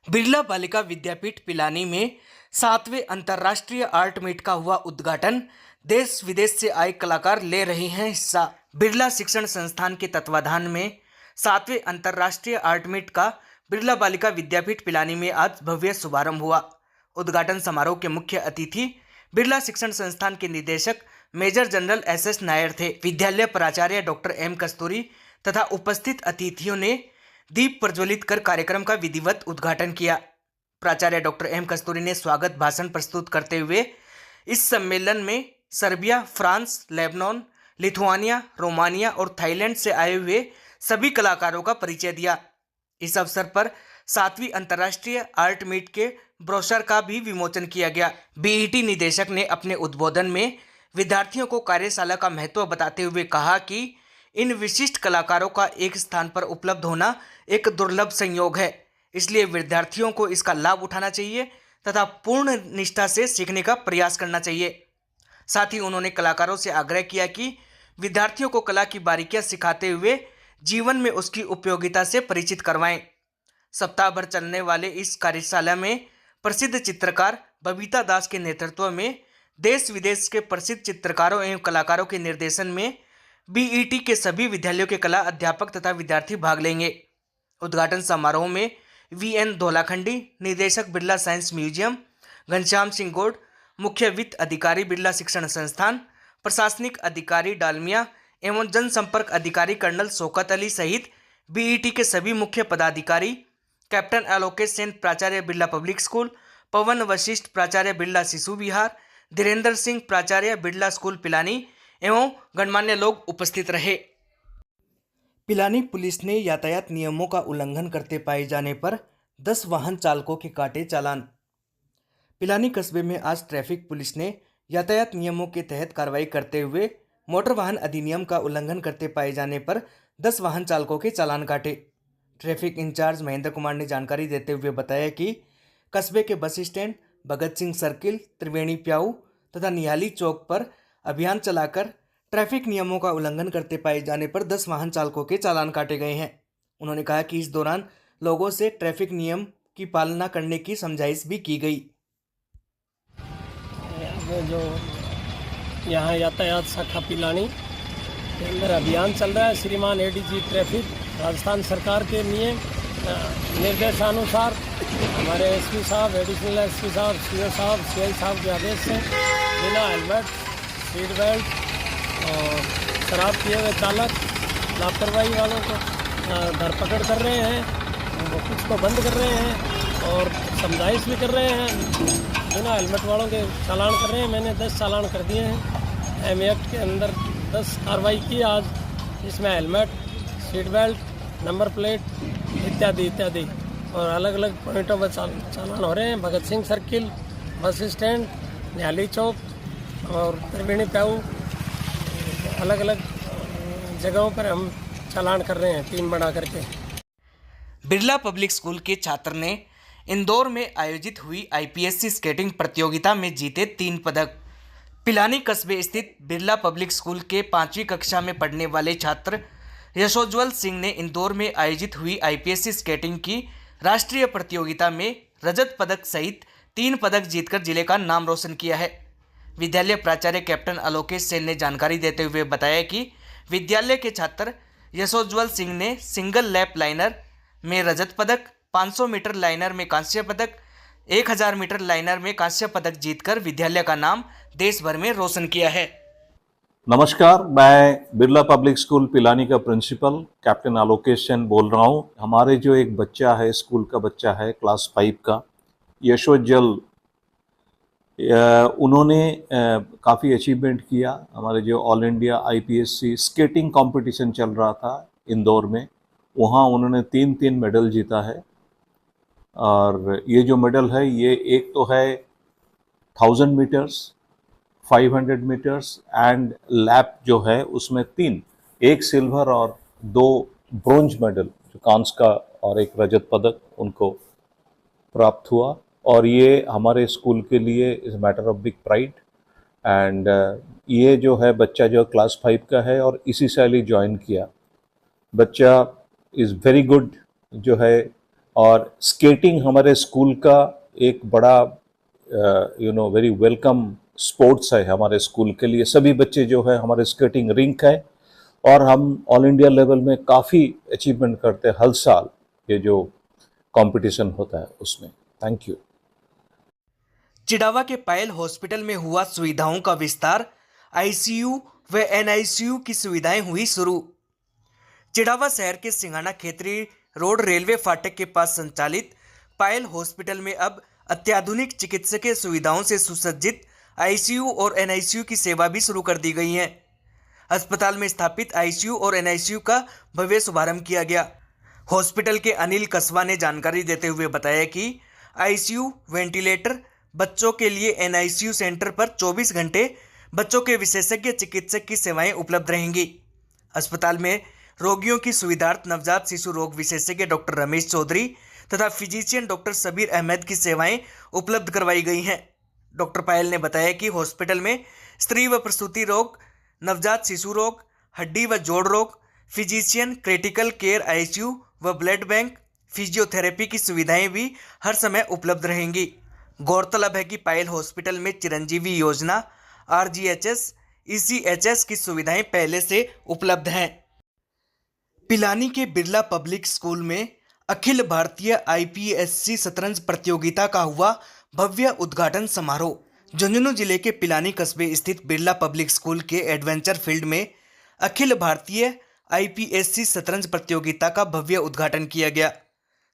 बिरला बालिका विद्यापीठ पिलानी में 7वें अंतर्राष्ट्रीय आर्ट मीट का हुआ उद्घाटन। देश विदेश से आए कलाकार ले रहे हैं हिस्सा। बिरला शिक्षण संस्थान के तत्वाधान में 7वें अंतर्राष्ट्रीय आर्ट मीट का बिरला बालिका विद्यापीठ पिलानी में आज भव्य शुभारंभ हुआ। उद्घाटन समारोह के मुख्य अतिथि बिरला शिक्षण संस्थान के निदेशक मेजर जनरल एस नायर थे। विद्यालय प्राचार्य डॉक्टर एम कस्तूरी तथा उपस्थित अतिथियों ने दीप प्रज्वलित कर कार्यक्रम का विधिवत उद्घाटन किया। प्राचार्य डॉक्टर एम कस्तूरी ने स्वागत भाषण प्रस्तुत करते हुए इस सम्मेलन में Serbia, France, Lebanon, Lithuania, Romania और थाईलैंड से आए हुए सभी कलाकारों का परिचय दिया। इस अवसर पर 7वीं अंतर्राष्ट्रीय आर्ट मीट के ब्रोशर का भी विमोचन किया गया। बीईटी निदेशक ने अपने उद्बोधन में विद्यार्थियों को कार्यशाला का महत्व बताते हुए कहा कि इन विशिष्ट कलाकारों का एक स्थान पर उपलब्ध होना एक दुर्लभ संयोग है, इसलिए विद्यार्थियों को इसका लाभ उठाना चाहिए तथा पूर्ण निष्ठा से सीखने का प्रयास करना चाहिए। साथ ही उन्होंने कलाकारों से आग्रह किया कि विद्यार्थियों को कला की बारीकियां सिखाते हुए जीवन में उसकी उपयोगिता से परिचित करवाएं। सप्ताह भर चलने वाले इस कार्यशाला में प्रसिद्ध चित्रकार बबीता दास के नेतृत्व में देश विदेश के प्रसिद्ध चित्रकारों एवं कलाकारों के निर्देशन में बीईटी के सभी विद्यालयों के कला अध्यापक तथा विद्यार्थी भाग लेंगे। उद्घाटन समारोह में वीएन धोलाखंडी, निदेशक बिरला साइंस म्यूजियम, घनश्याम सिंह गौड़, मुख्य वित्त अधिकारी बिरला शिक्षण संस्थान, प्रशासनिक अधिकारी डालमिया एवं जनसंपर्क अधिकारी कर्नल शौकत अली सहित बीईटी के सभी मुख्य पदाधिकारी, कैप्टन आलोकेश सेन प्राचार्य बिरला पब्लिक स्कूल, पवन वशिष्ठ प्राचार्य बिरला शिशु विहार, धीरेन्द्र सिंह प्राचार्य बिरला स्कूल पिलानी एवं गणमान्य लोग उपस्थित रहे। पिलानी पुलिस ने यातायात नियमों का उल्लंघन करते पाए जाने पर 10 वाहन चालकों के काटे चालान। पिलानी कस्बे में आज ट्रैफिक पुलिस ने यातायात नियमों के तहत कार्रवाई करते हुए मोटर वाहन अधिनियम का उल्लंघन करते पाए जाने पर 10 वाहन चालकों के चालान काटे। ट्रैफिक इंचार्ज महेंद्र कुमार ने जानकारी देते हुए बताया कि कस्बे के bus stand, Bhagat Singh circle, त्रिवेणी प्याऊ तथा निहाली चौक पर अभियान चलाकर ट्रैफिक नियमों का उल्लंघन करते पाए जाने पर 10 वाहन चालकों के चालान काटे गए हैं। उन्होंने कहा कि इस दौरान लोगों से ट्रैफिक नियम की पालना करने की समझाइश भी की गई। जो यहाँ यातायात शाखा पिलानी के अंदर अभियान चल रहा है, श्रीमान एडीजी ट्रैफिक राजस्थान सरकार के निर्देशानुसार हमारे एसपी साहब, एडिशनल एसपी साहब, सीओ साहब, सीआई साहब के आदेश से बिना हेलमेट, सीट बेल्ट और शराब पिए हुए चालक लापरवाही वालों को धरपकड़ कर रहे हैं, वो कुछ को बंद कर रहे हैं और समझाइश भी कर रहे हैं। बिना हेलमेट वालों के चालान कर रहे हैं। मैंने 10 चालान कर दिए हैं। एम एक्ट के अंदर 10 कार्रवाई की आज, इसमें helmet, seat belt, number plate इत्यादि इत्यादि और अलग अलग पॉइंटों पर चालान हो रहे हैं। Bhagat Singh circle, bus stand, निहाली चौक और त्रिवेणी प्याऊ, अलग अलग जगहों पर हम चालान कर रहे हैं टीम बना करके। बिरला पब्लिक स्कूल के छात्र ने इंदौर में आयोजित हुई आईपीएससी स्केटिंग प्रतियोगिता में जीते 3 पदक। पिलानी कस्बे स्थित बिरला पब्लिक स्कूल के 5वीं कक्षा में पढ़ने वाले छात्र यशोज्वल सिंह ने इंदौर में आयोजित हुई आईपीएससी स्केटिंग की राष्ट्रीय प्रतियोगिता में रजत पदक सहित 3 पदक जीतकर जिले का नाम रोशन किया है। विद्यालय प्राचार्य कैप्टन आलोकेश सेन ने जानकारी देते हुए बताया कि विद्यालय के छात्र यशोज्वल सिंह ने सिंगल लैप लाइनर में रजत पदक, 500 मीटर लाइनर में कांस्य पदक, 1000 मीटर लाइनर में कांस्य पदक जीतकर विद्यालय का नाम देश भर में रोशन किया है। नमस्कार, मैं बिरला पब्लिक स्कूल पिलानी का प्रिंसिपल कैप्टन आलोकेश सेन बोल रहा हूँ। हमारे जो एक बच्चा है, स्कूल का बच्चा है क्लास 5 का, यशोज्वल, उन्होंने काफ़ी अचीवमेंट किया। हमारे जो all India IPSC skating competition चल रहा था इंदौर में, वहाँ उन्होंने 3 मेडल जीता है। और ये जो मेडल है, ये एक तो है 1000 मीटर्स, 500 मीटर्स एंड लैप जो है उसमें 3, एक सिल्वर और 2 ब्रोंज मेडल, जो कांस्य का और एक रजत पदक उनको प्राप्त हुआ। और ये हमारे स्कूल के लिए is matter of big pride. And ये जो है बच्चा जो क्लास 5 का है और इसी साल ही ज्वाइन किया। बच्चा इज़ वेरी गुड जो है और स्केटिंग हमारे स्कूल का एक बड़ा वेरी वेलकम स्पोर्ट्स है हमारे स्कूल के लिए। सभी बच्चे जो है हमारे स्केटिंग रिंक है और हम ऑल इंडिया लेवल में काफ़ी अचीवमेंट करते हैं हर साल, ये जो कंपटीशन होता है उसमें। Thank you. चिड़ावा के पायल हॉस्पिटल में हुआ सुविधाओं का विस्तार, आईसीयू व एनआईसीयू की सुविधाएं हुई शुरू। चिड़ावा शहर के सिंघाना खेतरी रोड रेलवे फाटक के पास संचालित पायल हॉस्पिटल में अब अत्याधुनिक चिकित्सकीय सुविधाओं से सुसज्जित आईसीयू और एनआईसीयू की सेवा भी शुरू कर दी गई है। अस्पताल में स्थापित आईसीयू और एनआईसीयू का भव्य शुभारंभ किया गया। हॉस्पिटल के अनिल कस्बा ने जानकारी देते हुए बताया कि आईसीयू, वेंटिलेटर, बच्चों के लिए एनआईसीयू सेंटर पर 24 घंटे बच्चों के विशेषज्ञ चिकित्सक की सेवाएं उपलब्ध रहेंगी। अस्पताल में रोगियों की सुविधार्थ नवजात शिशु रोग विशेषज्ञ डॉक्टर रमेश चौधरी तथा फिजिशियन डॉक्टर सबीर अहमद की सेवाएं उपलब्ध करवाई गई हैं। डॉक्टर पायल ने बताया कि हॉस्पिटल में स्त्री व प्रसूति रोग, नवजात शिशु रोग, हड्डी व जोड़ रोग, फिजिशियन, क्रिटिकल केयर आईसीयू व ब्लड बैंक, फिजियोथेरेपी की सुविधाएं भी हर समय उपलब्ध रहेंगी। गौरतलब है कि पायल हॉस्पिटल में चिरंजीवी योजना, आरजीएचएस, ईसीएचएस की सुविधाएं पहले से उपलब्ध हैं। पिलानी के बिरला पब्लिक स्कूल में अखिल भारतीय आईपीएससी शतरंज प्रतियोगिता का हुआ भव्य उद्घाटन समारोह। झुंझुनू जिले के पिलानी कस्बे स्थित बिरला पब्लिक स्कूल के एडवेंचर फील्ड में अखिल भारतीय आईपीएससी शतरंज प्रतियोगिता का भव्य उद्घाटन किया गया।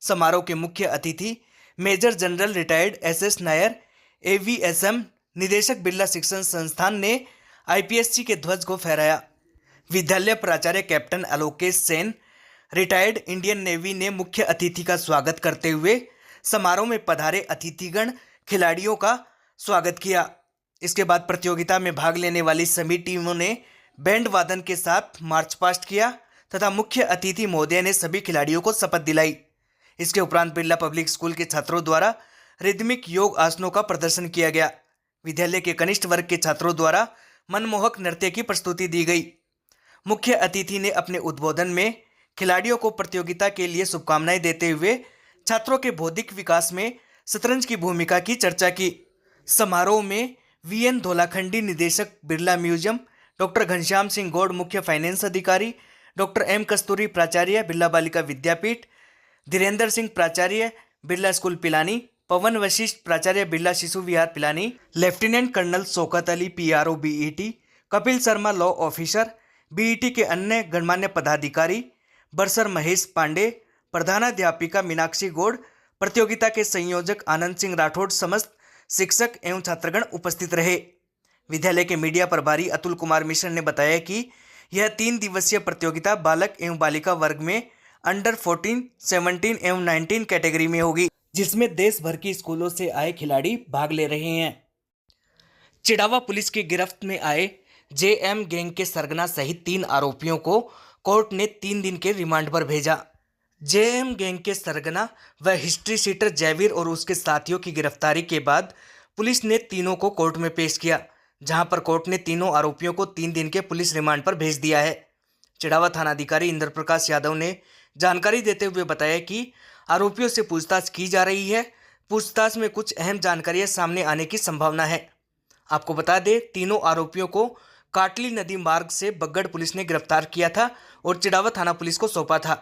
समारोह के मुख्य अतिथि major general retired SS Nair, AVSM निदेशक, बिरला शिक्षण संस्थान ने आईपीएससी के ध्वज को फहराया। विद्यालय प्राचार्य captain Alokesh Sen, retired Indian navy ने मुख्य अतिथि का स्वागत करते हुए समारोह में पधारे अतिथिगण खिलाड़ियों का स्वागत किया। इसके बाद प्रतियोगिता में भाग लेने वाली सभी टीमों ने बैंड वादन के साथ मार्च पास्ट किया तथा मुख्य अतिथि महोदय ने सभी खिलाड़ियों को शपथ दिलाई। इसके उपरांत बिरला पब्लिक स्कूल के छात्रों द्वारा रिदमिक योग आसनों का प्रदर्शन किया गया। विद्यालय के कनिष्ठ वर्ग के छात्रों द्वारा मनमोहक नृत्य की प्रस्तुति दी गई। मुख्य अतिथि ने अपने उद्बोधन में खिलाड़ियों को प्रतियोगिता के लिए शुभकामनाएं देते हुए छात्रों के बौद्धिक विकास में शतरंज की भूमिका की चर्चा की। समारोह में वीएन धोलाखंडी निदेशक बिरला म्यूजियम, डॉक्टर घनश्याम सिंह गौड़ मुख्य फाइनेंस अधिकारी, डॉक्टर एम कस्तूरी प्राचार्य बिरला बालिका विद्यापीठ, धीरेन्द्र सिंह प्राचार्य बिरला स्कूल पिलानी, पवन वशिष्ठ प्राचार्य Birla Shishu Vihar Pilani, lieutenant colonel Shaukat Ali PRO BET, Kapil Sharma law officer, BET के अन्य गणमान्य पदाधिकारी, बरसर महेश पांडे, प्रधानाध्यापिका मीनाक्षी गौड़, प्रतियोगिता के संयोजक आनंद सिंह राठौड़, समस्त शिक्षक एवं छात्रगण उपस्थित रहे। विद्यालय के मीडिया प्रभारी अतुल कुमार मिश्र ने बताया कि यह 3 दिवसीय प्रतियोगिता बालक एवं बालिका वर्ग में अंडर 14, 17 एवं 19 कैटेगरी में होगी, जिसमें देश भर की स्कूलों से आए खिलाड़ी भाग ले रहे हैं। चिड़ावा पुलिस की गिरफ्त में आए जेएम गैंग के सरगना सहित 3 आरोपियों को कोर्ट ने 3 दिन के रिमांड पर भेजा। जेएम गैंग के सरगना व हिस्ट्री शीटर जयवीर और उसके साथियों की गिरफ्तारी के बाद पुलिस ने तीनों को कोर्ट में पेश किया, जहां पर कोर्ट ने तीनों आरोपियों को 3 दिन के पुलिस रिमांड पर भेज दिया है। चिड़ावा थानाधिकारी इंद्र प्रकाश यादव ने जानकारी देते हुए बताया कि आरोपियों से पूछताछ की जा रही है। पूछताछ में कुछ अहम जानकारियां सामने आने की संभावना है। आपको बता दें, तीनों आरोपियों को काटली नदी मार्ग से बग्गड़ पुलिस ने गिरफ्तार किया था और चिड़ावा थाना पुलिस को सौंपा था।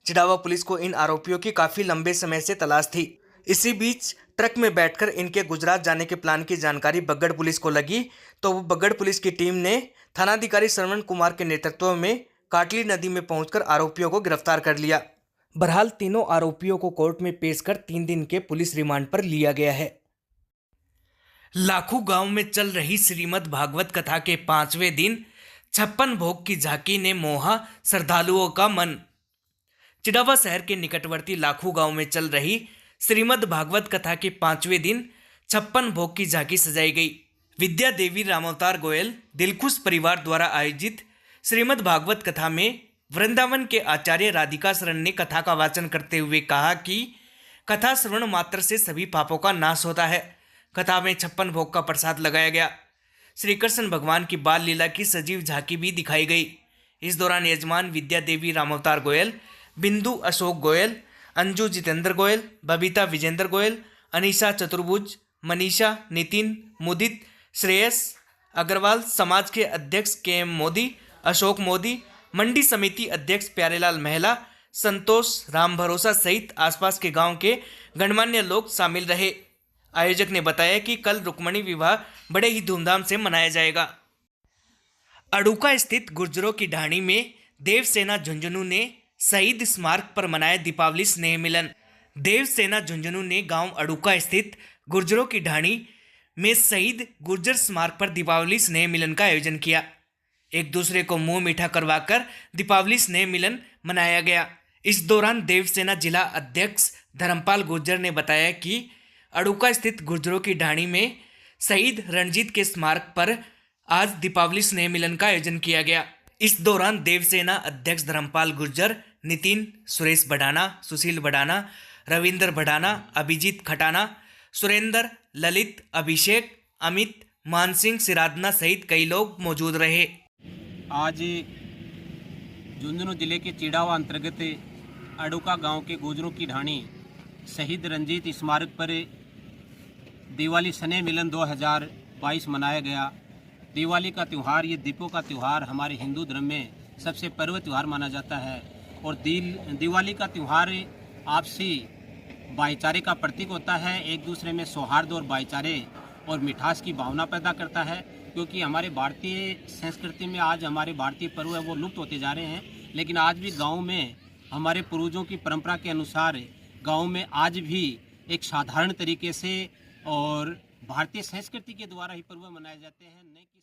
चिड़ावा पुलिस को इन आरोपियों की काफ़ी लंबे समय से तलाश थी। इसी बीच ट्रक में बैठकर इनके गुजरात जाने के प्लान की जानकारी बग्गड़ पुलिस को लगी, तो बग्गड़ पुलिस की टीम ने थानाधिकारी श्रवण कुमार के नेतृत्व में काटली नदी में पहुंचकर आरोपियों को गिरफ्तार कर लिया। बहरहाल तीनों आरोपियों को कोर्ट में पेश कर 3 दिन के पुलिस रिमांड पर लिया गया है। लाखू गांव में चल रही श्रीमद् भागवत कथा के 5वें दिन 56 भोग की झांकी ने मोहा श्रद्धालुओं का मन। चिड़ावा शहर के निकटवर्ती लाखू गांव में चल रही श्रीमद् भागवत कथा के 5वें दिन 56 भोग की झांकी सजाई गई। विद्या देवी रामावतार गोयल दिलखुश परिवार द्वारा आयोजित श्रीमद् भागवत कथा में वृंदावन के आचार्य राधिका शरण ने कथा का वाचन करते हुए कहा कि कथा श्रवण मात्र से सभी पापों का नाश होता है। कथा में 56 भोग का प्रसाद लगाया गया। श्री कृष्ण भगवान की बाल लीला की सजीव झांकी भी दिखाई गई। इस दौरान यजमान विद्या देवी रामावतार गोयल, बिंदु अशोक गोयल, अंजू जितेंद्र गोयल, बबीता विजेंद्र गोयल, अनीशा चतुर्भुज, मनीषा, नितिन, मुदित, श्रेयस अग्रवाल, समाज के अध्यक्ष के एम मोदी, अशोक मोदी, मंडी समिति अध्यक्ष प्यारेलाल महला, संतोष, राम भरोसा सहित आसपास के गांव के गणमान्य लोग शामिल रहे। आयोजक ने बताया कि कल रुक्मणी विवाह बड़े ही धूमधाम से मनाया जाएगा। अड़ुका स्थित गुर्जरों की ढाणी में देवसेना झुंझुनू ने शहीद स्मारक पर मनाया दीपावली स्नेह मिलन। देवसेना झुंझुनू ने गांव अड़ुका स्थित गुर्जरों की ढाणी में शहीद गुर्जर स्मारक पर दीपावली स्नेह मिलन का आयोजन किया। एक दूसरे को मुंह मीठा करवाकर दीपावली स्नेह मिलन मनाया गया। इस दौरान देवसेना जिला अध्यक्ष धर्मपाल गुर्जर ने बताया कि अड़ुका स्थित गुर्जरों की ढाणी में शहीद रणजीत के स्मारक पर आज दीपावली स्नेह मिलन का आयोजन किया गया। इस दौरान देवसेना अध्यक्ष धर्मपाल गुर्जर, नितिन, सुरेश बढ़ाना, सुशील बढ़ाना, रविंद्र बढ़ाना, अभिजीत खटाना, सुरेंद्र, ललित, अभिषेक, अमित, मानसिंह सिराधना सहित कई लोग मौजूद रहे। आज झुंझुनू जिले के चिड़ावा अंतर्गत अड़ुका गांव के गुर्जरों की ढाणी शहीद रंजीत स्मारक पर दिवाली स्नेह मिलन 2022 मनाया गया। दिवाली का त्यौहार, ये दीपों का त्यौहार हमारे हिंदू धर्म में सबसे पर्व त्यौहार माना जाता है और दिवाली का त्यौहार आपसी भाईचारे का प्रतीक होता है। एक दूसरे में सौहार्द और भाईचारे और मिठास की भावना पैदा करता है, क्योंकि हमारे भारतीय संस्कृति में आज हमारे भारतीय पर्व है वो लुप्त होते जा रहे हैं, लेकिन आज भी गांव में हमारे पूर्वजों की परंपरा के अनुसार गांव में आज भी एक साधारण तरीके से और भारतीय संस्कृति के द्वारा ही पर्व मनाए जाते हैं।